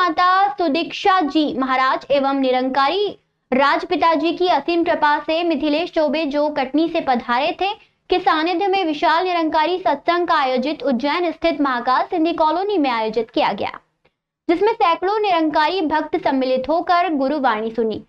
माता सुदीक्षा जी महाराज एवं निरंकारी राजपिता जी की असीम कृपा से मिथिलेश चौबे जो कटनी से पधारे थे के सानिध्य में विशाल निरंकारी सत्संग का आयोजित उज्जैन स्थित महाकाल सिंधी कॉलोनी में आयोजित किया गया, जिसमें सैकड़ों निरंकारी भक्त सम्मिलित होकर गुरुवाणी सुनी।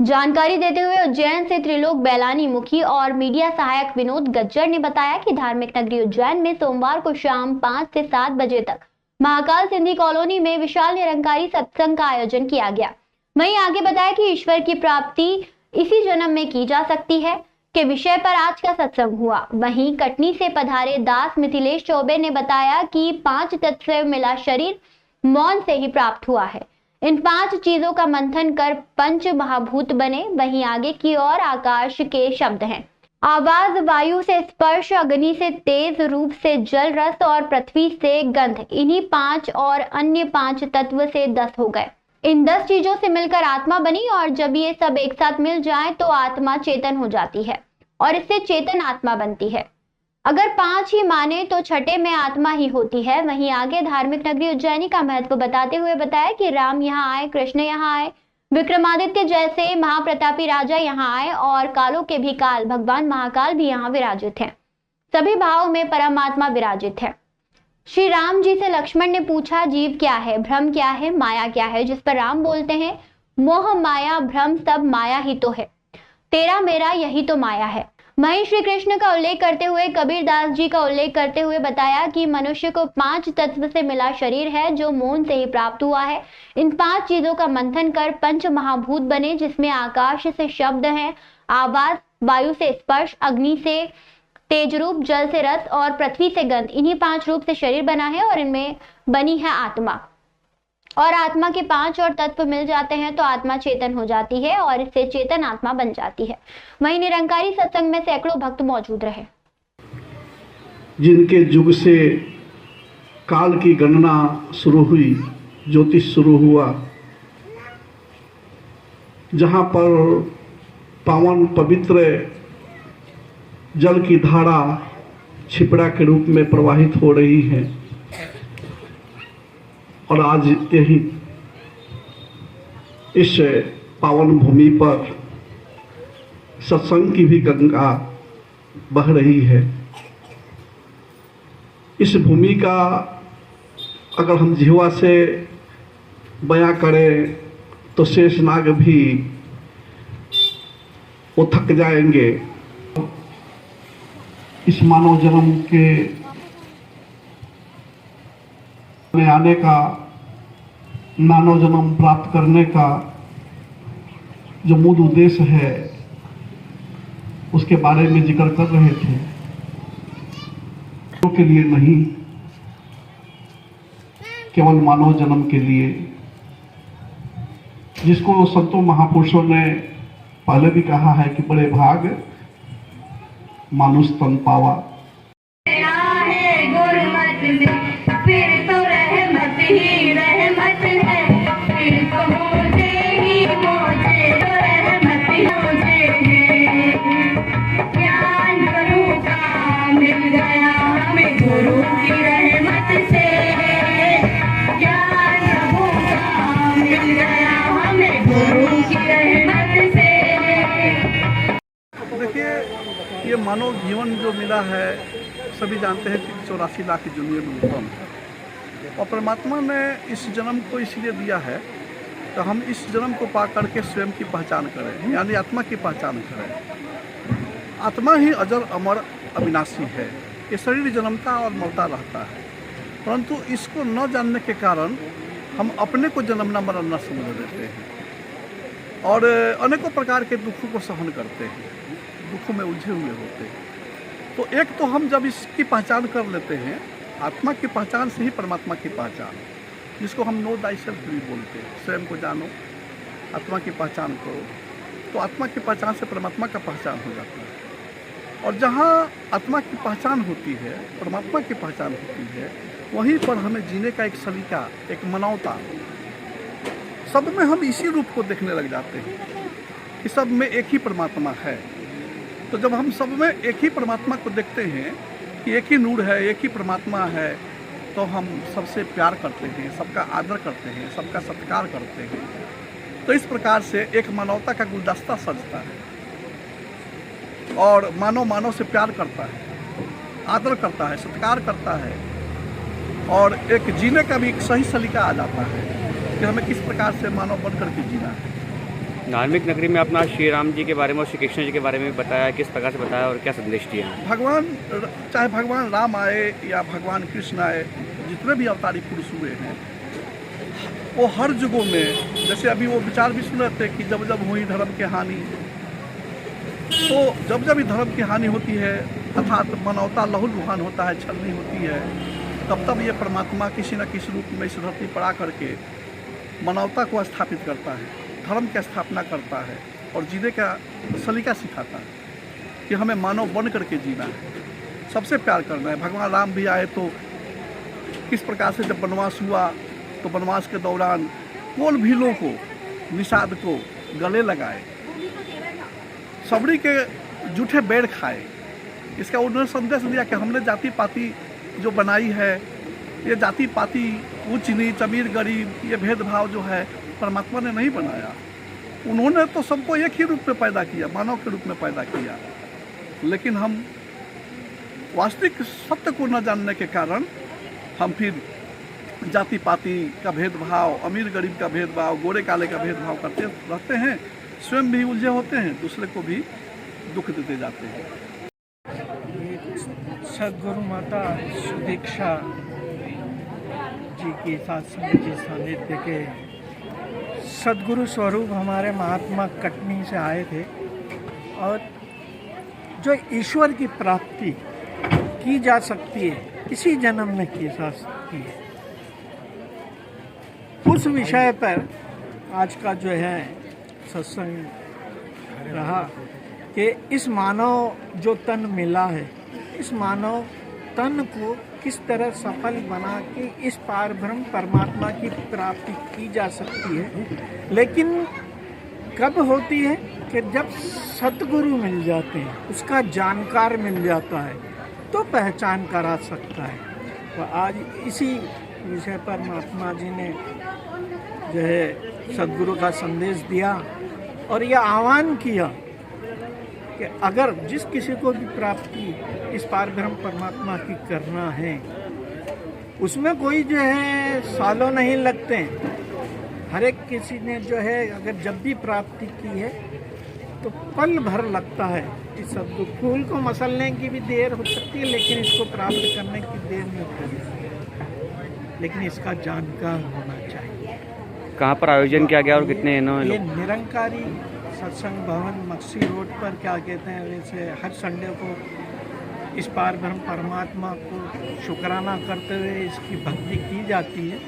जानकारी देते हुए उज्जैन से त्रिलोक बैलानी मुखी और मीडिया सहायक विनोद गज्जर ने बताया कि धार्मिक नगरी उज्जैन में सोमवार को शाम 5 से 7 बजे तक महाकाल सिंधी कॉलोनी में विशाल निरंकारी सत्संग का आयोजन किया गया। वहीं आगे बताया कि ईश्वर की प्राप्ति इसी जन्म में की जा सकती है के विषय पर आज का सत्संग हुआ। वहीं कटनी से पधारे दास मिथिलेश चौबे ने बताया कि 5 तत्व से मिला शरीर मौन से ही प्राप्त हुआ है। इन 5 चीजों का मंथन कर पंच महाभूत बने। वहीं आगे की ओर आकाश के शब्द हैं, आवाज, वायु से स्पर्श, अग्नि से तेज, रूप से जल, रस और पृथ्वी से गंध। इन्हीं 5 और अन्य 5 तत्व से 10 हो गए। इन 10 चीजों से मिलकर आत्मा बनी और जब ये सब एक साथ मिल जाए तो आत्मा चेतन हो जाती है और इससे चेतन आत्मा बनती है। अगर 5 ही माने तो छठे में आत्मा ही होती है। वहीं आगे धार्मिक नगरी उज्जैनी का महत्व बताते हुए बताया कि राम यहाँ आए, कृष्ण यहाँ आए, विक्रमादित्य जैसे महाप्रतापी राजा यहाँ आए और कालों के भी काल भगवान महाकाल भी यहाँ विराजित हैं। सभी भाव में परमात्मा विराजित है। श्री राम जी से लक्ष्मण ने पूछा, जीव क्या है, भ्रम क्या है, माया क्या है? जिस पर राम बोलते हैं, मोह माया भ्रम सब माया ही तो है, तेरा मेरा यही तो माया है। वहीं श्री कृष्ण का उल्लेख करते हुए कबीरदास जी का उल्लेख करते हुए बताया कि मनुष्य को 5 तत्व से मिला शरीर है जो मौन से ही प्राप्त हुआ है। इन 5 चीजों का मंथन कर पंच महाभूत बने, जिसमें आकाश से शब्द हैं, आवाज, वायु से स्पर्श, अग्नि से तेज रूप, जल से रस और पृथ्वी से गंध। इन्हीं 5 रूप से शरीर बना है और इनमें बनी है आत्मा। और आत्मा के 5 और तत्व मिल जाते हैं तो आत्मा चेतन हो जाती है और इससे चेतन आत्मा बन जाती है। वहीं निरंकारी सत्संग में सैकड़ों भक्त मौजूद रहे। जिनके युग से काल की गणना शुरू हुई, ज्योतिष शुरू हुआ, जहां पर पावन पवित्र जल की धारा छिपड़ा के रूप में प्रवाहित हो रही है और आज यही इस पावन भूमि पर सत्संग की भी गंगा बह रही है। इस भूमि का अगर हम जिह्वा से बयां करें तो शेषनाग भी वो थक जाएंगे। इस मानव जन्म के में आने का, मानव जन्म प्राप्त करने का जो मूल उद्देश्य है उसके बारे में जिक्र कर रहे थे। तो के लिए नहीं, केवल मानव जन्म के लिए, जिसको संतों महापुरुषों ने पहले भी कहा है कि बड़े भाग मानुष तन पावा। फिर तो रहमत ही रहमत है, फिर तो मोजे ही मोजे, तो रहमत ही मोजे है। ज्ञान गुरु का मिल गया हमें गुरु की रहमत से, ज्ञान प्रभु का मिल गया हमें गुरु की रहमत से। देखिए, ये मानव जीवन जो मिला है, सभी जानते हैं कि 84 लाख की दुनिया में उत्तम है और परमात्मा ने इस जन्म को इसलिए दिया है तो हम इस जन्म को पा करके स्वयं की पहचान करें, यानी आत्मा की पहचान करें। आत्मा ही अजर अमर अविनाशी है। ये शरीर जन्मता और मरता रहता है, परंतु इसको न जानने के कारण हम अपने को जन्मना मरना समझ लेते हैं और अनेकों प्रकार के दुखों को सहन करते हैं, दुखों में उलझे हुए होते हैं। तो एक तो हम जब इसकी पहचान कर लेते हैं, आत्मा की पहचान से ही परमात्मा की पहचान, जिसको हम नो दाई सेल्फ भी बोलते हैं, स्वयं को जानो, आत्मा की पहचान करो, तो आत्मा की पहचान से परमात्मा का पहचान हो जाता है। और जहाँ आत्मा की पहचान होती है, परमात्मा की पहचान होती है, वहीं पर हमें जीने का एक सलीका, एक मानवता, सब में हम इसी रूप को देखने लग जाते हैं कि सब में एक ही परमात्मा है। तो जब हम सब में एक ही परमात्मा को देखते हैं कि एक ही नूर है, एक ही परमात्मा है, तो हम सबसे प्यार करते हैं, सबका आदर करते हैं, सबका सत्कार करते हैं। तो इस प्रकार से एक मानवता का गुलदस्ता सजता है और मानव से प्यार करता है, आदर करता है, सत्कार करता है और एक जीने का भी एक सही सलीका आ जाता है कि हमें किस प्रकार से मानव बन करके जीना है। धार्मिक नगरी में अपना श्री राम जी के बारे में और श्री कृष्ण जी के बारे में बताया, किस प्रकार से बताया और क्या संदेश दिया? चाहे भगवान राम आए या भगवान कृष्ण आए, जितने भी अवतारी पुरुष हुए हैं, वो हर युगों में, जैसे अभी वो विचार भी सुन रहे थे कि जब जब हुई धर्म की हानि, तो जब जब भी धर्म की हानि होती है अर्थात मानवता लहूलुहान होता है, छलनी होती है, तब तब ये परमात्मा किसी न किसी रूप में इस धरती पर आ करके मानवता को स्थापित करता है, धर्म की स्थापना करता है और जीने का सलीका सिखाता है कि हमें मानव बन करके जीना है, सबसे प्यार करना है। भगवान राम भी आए तो किस प्रकार से जब वनवास हुआ तो वनवास के दौरान कोल भीलों को, निषाद को गले लगाए, सबड़ी के जूठे बेड़ खाए। इसका उन्होंने संदेश दिया कि हमने जाति पाति जो बनाई है, ये जाति पाति, ऊंच नीच, अमीर गरीब, ये भेदभाव जो है परमात्मा ने नहीं बनाया। उन्होंने तो सबको एक ही रूप में पैदा किया, मानव के रूप में पैदा किया। लेकिन हम वास्तविक सत्य को न जानने के कारण हम फिर जाति पाति का भेदभाव, अमीर गरीब का भेदभाव, गोरे काले का भेदभाव करते रहते हैं, स्वयं भी उलझे होते हैं, दूसरे को भी दुख देते जाते हैं। सदगुरु माता सुदीक्षा जी की सत्संग जी सानिध्य के सदगुरु स्वरूप हमारे महात्मा कटनी से आए थे और जो ईश्वर की प्राप्ति की जा सकती है इसी जन्म में की जा सकती है, उस विषय पर आज का जो है सत्संग रहा कि इस मानव जो तन मिला है, इस मानव तन को किस तरह सफल बना के इस पार ब्रह्म परमात्मा की प्राप्ति की जा सकती है। लेकिन कब होती है कि जब सतगुरु मिल जाते हैं, उसका जानकार मिल जाता है, तो पहचान करा सकता है। तो आज इसी विषय पर महात्मा जी ने जो है सदगुरु का संदेश दिया और यह आह्वान किया कि अगर जिस किसी को भी प्राप्ति इस पार ब्रह्म परमात्मा की करना है, उसमें कोई जो है सालों नहीं लगते। हर एक किसी ने जो है अगर जब भी प्राप्ति की है तो पल भर लगता है। इस सब फूल को मसलने की भी देर हो सकती है, लेकिन इसको प्राप्त करने की देर नहीं होती। लेकिन इसका जानकार होना चाहिए। कहाँ पर आयोजन किया गया और कितने ये निरंकारी सत्संग भवन मक्सी रोड पर क्या कहते हैं, वैसे हर संडे को इस पार ब्रह्म परमात्मा को शुक्राना करते हुए इसकी भक्ति की जाती है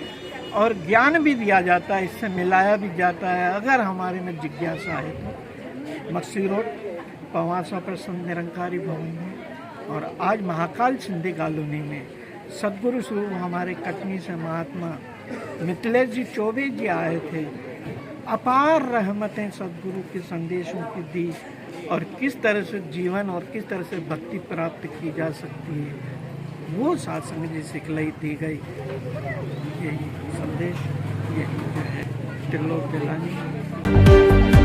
और ज्ञान भी दिया जाता है, इससे मिलाया भी जाता है। अगर हमारे में जिज्ञासा है तो मक्सी रोड 5% निरंकारी भवन में। और आज महाकाल सिंधी कॉलोनी में सदगुरु स्वरूप हमारे कटनी से महात्मा मिथिलेश जी चौबे जी आए थे। अपार रहमतें सदगुरु के संदेशों की दी और किस तरह से जीवन और किस तरह से भक्ति प्राप्त की जा सकती है, वो सत्संग जी सिखलाई दी गई। यही संदेश, यही जो है त्रिलोक दिलानी।